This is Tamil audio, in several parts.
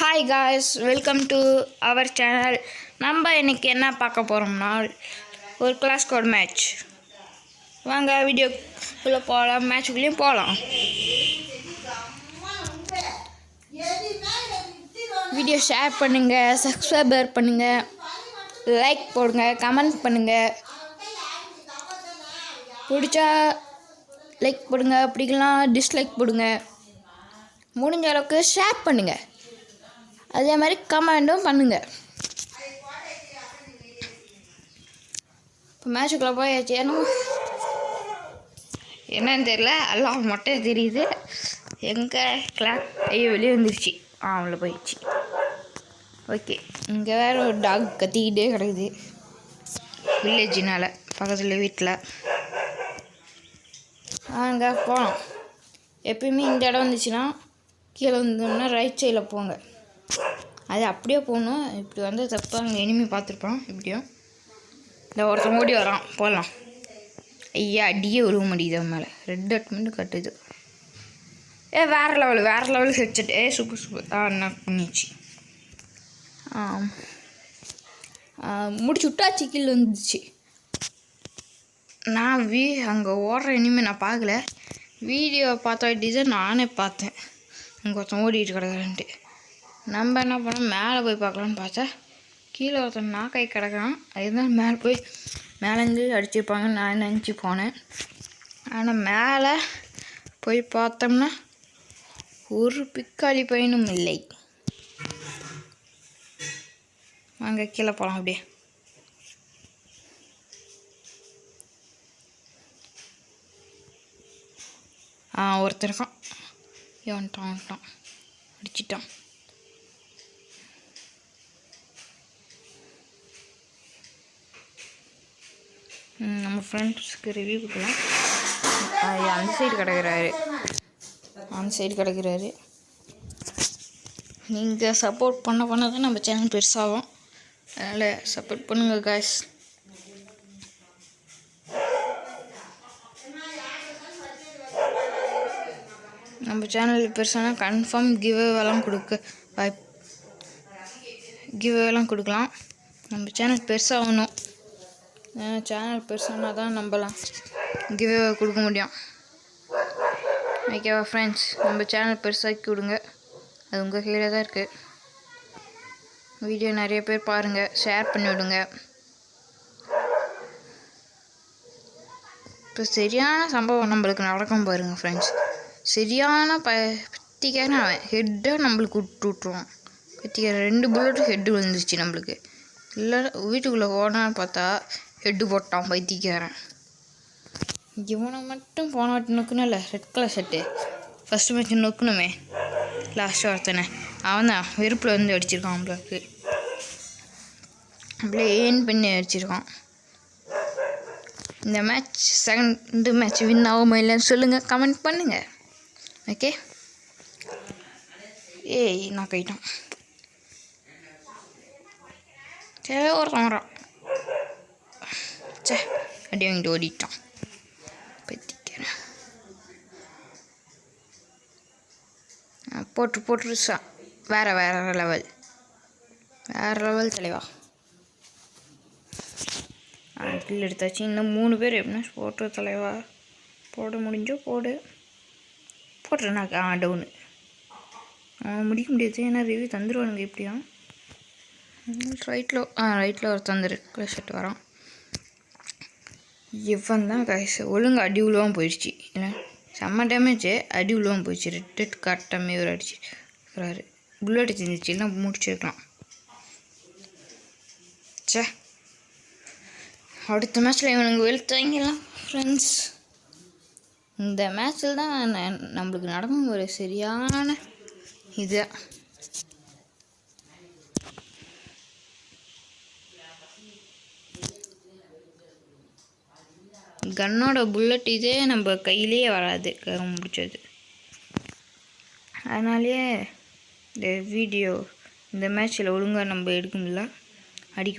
Hi guys, welcome to our channel. நம்ம இன்றைக்கி என்ன பார்க்க போகிறோம்னா ஒரு கிளாஸ் கோட் மேட்ச். வாங்க வீடியோக்குள்ளே போகலாம், மேட்சுக்குள்ளேயும் போகலாம். வீடியோ ஷேர் பண்ணுங்கள், சப்ஸ்கிரைபர் பண்ணுங்கள், லைக் போடுங்க, கமெண்ட் பண்ணுங்கள். பிடிச்சா லைக் போடுங்க, பிடிக்கலாம் டிஸ்லைக் போடுங்க. முடிஞ்ச அளவுக்கு ஷேர் பண்ணுங்கள், அதே மாதிரி கமெண்டும் பண்ணுங்கள். இப்போ மேட்சுக்குள்ளே போயாச்சு. என்னன்னு தெரியல, எல்லாம் மொட்டை தெரியுது. எங்கே கிளாக் வெளியே வந்துருச்சு, அவங்கள போயிடுச்சு. ஓகே, இங்கே வேறு ஒரு டாக் கத்திக்கிட்டே கிடக்குது வில்லேஜினால், பக்கத்தில் வீட்டில். அங்கே போகலாம். எப்பயுமே இந்த இடம் வந்துச்சுன்னா கீழே வந்தோம்னா ரைட் சைடில் போங்க. அது அப்படியே போகணும். இப்படி வந்து தப்பு, அங்கே எனிமி பார்த்துருப்பான். இப்படியும் இந்த ஒருத்தன் ஓடி வரான், போகலாம். ஐயா, அடியே உருவ முடியுது மேலே. ரெட் அட்மெண்ட் கட்டுது. வேறு லெவல் ஹெட்செட். சூப்பர். என்ன பண்ணிச்சு, முடிச்சு விட்டாச்சு. கீழே வந்துச்சு. நான் அங்கே ஓடுற இனிமேல் நான் பார்க்கல. வீடியோ பார்த்தாட்டிட்டு நானே பார்த்தேன் அங்கே ஒருத்தன் ஓடிட்டு கிடக்குறேன்ட்டு. நம்ம என்ன பண்ணோம், மேலே போய் பார்க்கலான்னு பார்த்தா கீழே ஒருத்தன் நாக்கை கிடக்குறான். அதுதான் மேலே போய் மேலேருந்து அடிச்சிருப்பாங்கன்னு நான் நினச்சி போனேன். ஆனால் மேலே போய் பார்த்தோம்னா ஒரு பிக்காளி பையனும் இல்லை. வாங்க கீழே போகலாம். அப்படியே ஒருத்தர் இருக்கான். வந்துட்டான் அடிச்சிட்டான். நம்ம ஃப்ரெண்ட்ஸுக்கு ரிவ்யூ கொடுக்கலாம். அந்த சைடு கிடக்குறாரு. நீங்கள் சப்போர்ட் பண்ண தான் நம்ம சேனல் பெருசாகும். அதனால் சப்போர்ட் பண்ணுங்கள் காய்ஸ். நம்ம சேனல் பெருசானா கன்ஃபார்ம் கிவ்அவேலாம் கொடுக்கலாம். நம்ம சேனல் பெருசாகணும். சேனல் பெருசானா தான் நம்மலாம் கிவ்அவே கொடுக்க முடியும். ஓகேவா ஃப்ரெண்ட்ஸ், நம்ம சேனல் பெருசாக்கி கொடுங்க. அது உங்கள் கையில் தான் இருக்குது. வீடியோ நிறைய பேர் பாருங்கள், ஷேர் பண்ணி விடுங்க. இப்போ சரியான சம்பவம் நம்மளுக்கு நடக்கும் பாருங்கள் ஃப்ரெண்ட்ஸ். சரியான பத்திக்காரன் அவன். ஹெட்டாக நம்மளுக்கு விட்டுருவான். பத்திக்காரன் 2 புல்லட்டு ஹெட்டு விழுந்துச்சு நம்மளுக்கு. இல்லை வீட்டுக்குள்ளே ஓடான்னு பார்த்தா ஹெட்டு போட்டான் பைத்தியக்காரன். இவனை மட்டும் போன வாட்டி நோக்கணும். இல்லை red colour shirt first match நோக்கணுமே, லாஸ்ட்டாக ஒருத்தனை அவன் தான் வெறுப்பில் வந்து அடிச்சிருக்கான். நம்மளுக்கு அப்படியே ஏன் பண்ணி அடிச்சிருக்கான். இந்த மேட்ச் செகண்ட் மேட்ச் வின் ஆகுமா இல்லைன்னு சொல்லுங்கள், கமெண்ட் பண்ணுங்கள். ஓகே, நான் போயிட்டான். சரி, ஒருத்தன் வரான். அடி வாங்கிட்டு ஓடிட்டான் பத்திக்கிறேன். போட்டு வேறு லெவல் தலைவா. கில் எடுத்தாச்சு. இன்னும் 3 பேர். எப்படின்னா போட்டு தலைவா போட முடிஞ்சோ போட்டுறேன்னாக்கா டவுனு. முடிக்க முடியாது, ஏன்னா ரிவ்யூ தந்துடுவானுங்க எப்படியும். ரைட்டில் ஒரு தந்துரு கலர் ஷர்ட் வரான். இவன் தான் காய்ஸ் ஒழுங்கு அடி உழுவாமல் போயிடுச்சு. இல்லை செம்ம டேமேஜ், அடி உழுவாமல் போயிடுச்சு. ரெட்டு காட்டாமே ஒரு அடிச்சுக்கிறாரு. புல்லட் தெரிஞ்சிச்சு, இல்லை முடிச்சிருக்கலாம். அடுத்த மேட்ச்சில் இவனுங்க வெளுத்தாங்கலாம் ஃப்ரெண்ட்ஸ். இந்த மேட்ச்சில் தான் நம்மளுக்கு நடக்கும் ஒரு சரியான இது. கன்னோட புல்லட் இதே நம்ம கையிலேயே வராது, முடிச்சது. அதனாலேயே இந்த வீடியோ இந்த மேட்ச்சில் ஒழுங்காக நம்ம அடிக்க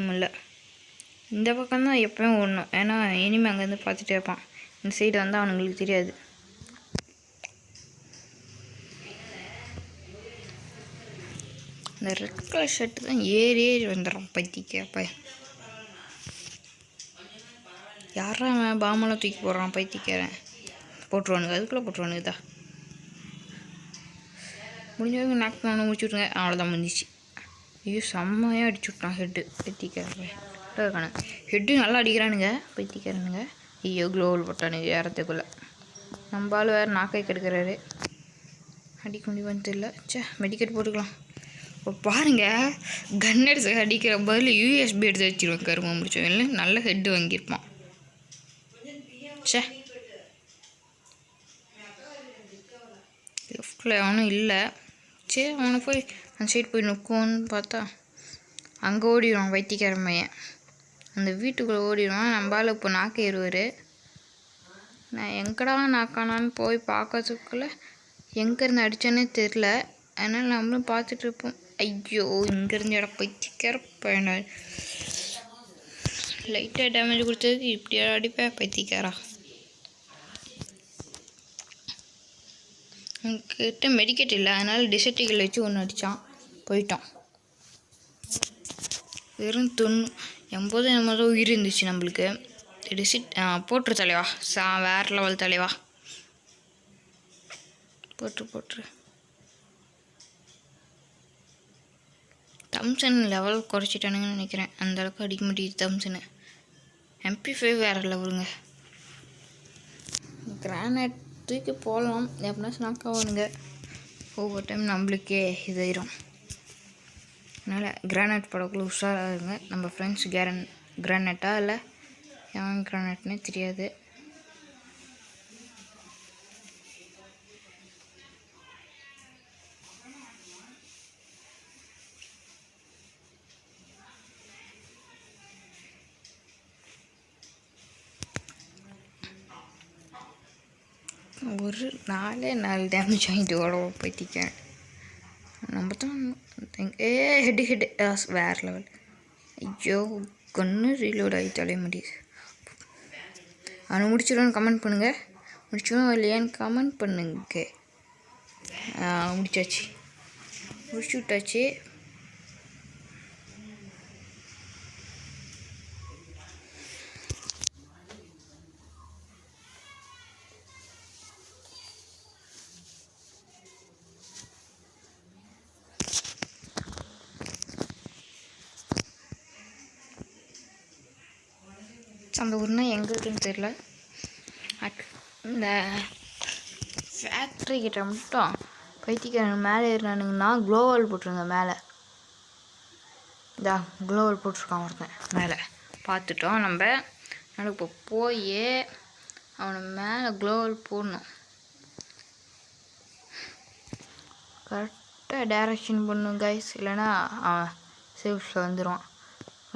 முடியல. இந்த பக்கம்தான் எப்போயும் ஓடணும், ஏன்னா இனிமேல் அங்கேருந்து பார்த்துட்டே இருப்பான். இந்த சைடு வந்தால் அவனுங்களுக்கு தெரியாது. இந்த ரெட் கலர் ஷர்ட்டு தான் ஏறி வந்துடுறான் பைத்திக்க அப்போ. யாரா அவன் பாமெல்லாம் தூக்கி போடுறான் பைத்திக்கிறேன். போட்டுருவானுங்க, அதுக்குள்ளே போட்டுருவானுங்க தான். முடிஞ்சவங்க நாக்கு பண்ண முடிச்சு விட்ருங்க. அவ்வளோதான் முடிஞ்சிச்சு. ஐயோ செம்மையாக அடிச்சு விட்டான் ஹெட்டு பைத்திக்கிறேன். ஹெட்டு நல்லா அடிக்கிறானுங்க பைத்திக்கிறானுங்க. ஐயோ க்ளோவல் போட்டானுங்க ஏறத்துக்குள்ளே. நம்மளால் வேறு நாக்கை கெடுக்கிறாரு. அடிக்க முடியுமான்னு தெரியல. மெடிக்கெட் போட்டுக்கலாம். இப்போ பாருங்கள், கன் எடுத்து அடிக்கிற பதில் யூஎஸ்பி எடுத்து வச்சுருவேன். கருமை முடிச்சோம் இல்லை நல்ல ஹெட்டு வாங்கியிருப்பான். லெஃப்டில் அவனும் இல்லை. சரி அவனை போய் அந்த சைடு போய் நிற்கும்னு பார்த்தா அங்கே ஓடிடுவான் வைத்தியக்காரமையன். அந்த வீட்டுக்குள்ளே ஓடிடுவான். நம்மளால் இப்போ நாக்கு ஏறுவார். நான் எங்கடா நாக்கானான்னு போய் பார்க்கறதுக்குள்ளே எங்கேருந்து அடித்தோன்னே தெரில. அதனால் நம்மளும் பார்த்துட்ருப்போம். ஐயோ இங்கேருந்து இடம் பைத்தியக்கார பையனா. லைட்டாக டேமேஜ் கொடுத்ததுக்கு இப்படியா அடிப்பேன் பைத்தியக்காரா. என்கிட்ட மெடிக்கெட் இல்லை, அதனால் டிசர்டிகள் வச்சு ஒன்று அடித்தான். போயிட்டான். வெறும் 80 என்னமோ உயிர் இருந்துச்சு நம்மளுக்கு. டிசிட் போட்டுரு தலைவா. வேறு லெவல் தலைவா. போட்டுரு. தம்சன் லெவல் குறைச்சிட்டானுங்கன்னு நினைக்கிறேன். அந்தளவுக்கு அடிக்க முடியுது தம்சனு. MP5 வேறு லெவலுங்க. கிரானைட் தூக்கி போடலாம் எப்படின்னா ஸ்நாக் ஆகணுங்க. ஒவ்வொரு டைம் நம்மளுக்கே இதாயிரும். அதனால் கிரானைட் போடக்குள்ள உஷாராக இருங்க. நம்ம ஃப்ரெண்ட்ஸ் கிரானைட்டா இல்லை எவன் கிரானைட்னே தெரியாது. ஒரு 4 டேமேஜ் வாங்கிட்டு ஓடவும் பைத்திக்கேன். நம்ம தான் ஹெட்டு வேறு லெவல். ஐயோ கண்ணு ரீலோட் ஆகி தொலைய முடியுது. அவனை முடிச்சிடுவோன்னு கமெண்ட் பண்ணுங்கள். முடிச்சிடுவோம் இல்லையான்னு கமெண்ட் பண்ணுங்க. முடிச்சாச்சு, முடிச்சு விட்டாச்சு. அந்த ஊர்னா எங்கே இருக்குன்னு தெரில. இந்த ஃபேக்ட்ரி கிட்ட மட்டும் பைத்தியக்காரன் மேலே ஏறினானுங்கன்னா க்ளோவல் போட்டுருங்க. மேலே க்ளோவல் போட்டிருக்கான் ஒருத்தன் மேலே. பார்த்துட்டோம் நம்ம. அதனால் இப்போ போய் அவனை மேலே க்ளோவல் போடணும். கரெக்டாக டைரக்ஷன் பண்ணும் கைஸ், இல்லைன்னா அவன் சேஃப்ஸில் வந்துடுவான்.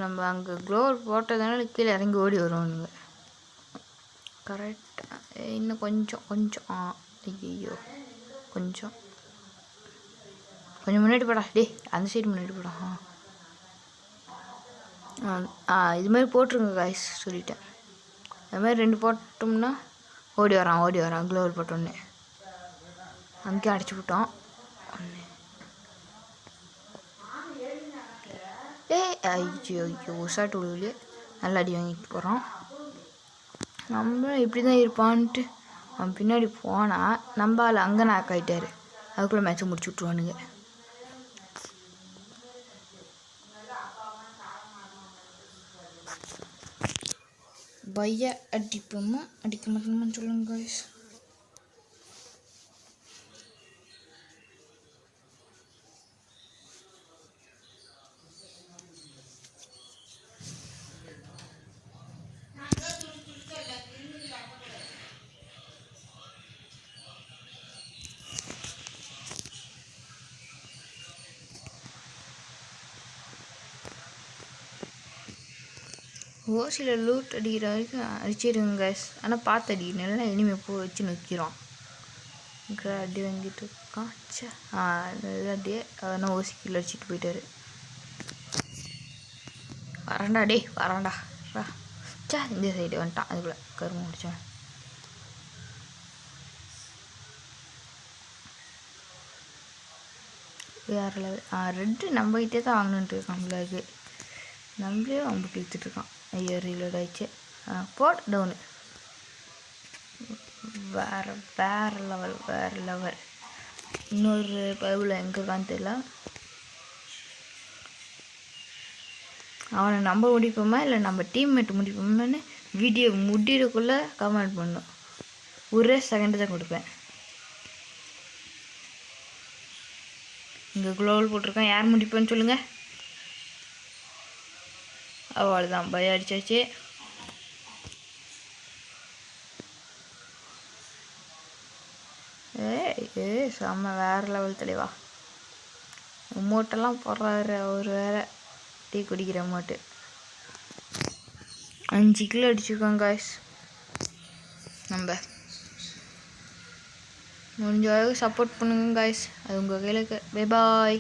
நம்ம அங்கே க்ளோவல் போட்டதுனால கீழே இறங்கி ஓடி வருவானுங்க. கரெக்டாக இன்னும் கொஞ்சம் ஐயோ கொஞ்சம் முன்னாடி போடா. அந்த சைடு முன்னாடி போடா. இது மாதிரி போட்டுருங்க காய்ஸ் சொல்லிட்டேன். அது மாதிரி 2 போட்டோம்னா ஓடி வரான் க்ளோவல் போட்டோன்னே. அங்கேயும் அடிச்சு விட்டோம். ஐயோ உஷாட்டு விழுவிலே நல்லா அடி வாங்கிட்டு போகிறோம். நம்மளும் இப்படி தான் இருப்பான்ட்டு அவன் பின்னாடி போனால் நம்ம ஆள் அங்கே நாக் ஆகிட்டாரு. அதுக்குள்ளே மேட்ச்சை முடிச்சு விட்ருவானுங்க. பையா அடிப்போமா அடிக்க மாட்டோமான்னு சொல்லுங்க காய்ஸ். ஓசியில் லூட் அடிக்கிற வரைக்கும் அடிச்சிடுங்க கைஸ். ஆனால் பார்த்து அடிக்கணும், நல்லா இனிமேல் பூ வச்சு நிற்கிறோம். அடி வாங்கிட்டு இருக்கான். அப்படியே ஆனால் ஓசி கீழே அடிச்சுட்டு போயிட்டாரு. வராண்டா இந்த சைடு வந்துட்டான். அதுக்குள்ளே கரும்பு முடிச்சவன். வேறு லெவல். ரெட்டு நம்மகிட்டே தான் வாங்கணுன்ட்டு இருக்கான். நம்மளே அவங்க இழுத்துட்ருக்கான். ஐயோ ரீலோட் ஆயிடுச்சு. Bot down. வேறு லெவல். இன்னொரு பைபிள் எங்கே இருக்கான்னு தெரியல. அவனை நம்ம முடிப்போமா இல்லை நம்ம டீம்மேட் முடிப்போமான்னு வீடியோ முடிகிறக்குள்ளே கமெண்ட் பண்ணும். ஒரே செகண்டு தான் கொடுப்பேன். இங்கே குளோவல் போட்டிருக்கேன். யார் முடிப்பேன்னு சொல்லுங்கள். அவ்வளோதான், பயம் அடிச்சாச்சு. செம்ம வேறு லெவல் தெளிவா. அமௌண்ட்டெல்லாம் போடுறாரு அவர் வேறு. டீ குடிக்கிற அமௌண்ட்டு 5 கிலோ அடிச்சுருக்கோம் காய்ஸ். நம்ம முடிஞ்ச அளவுக்கு சப்போர்ட் பண்ணுங்க காய்ஸ். அது உங்கள் கையில். Bye bye.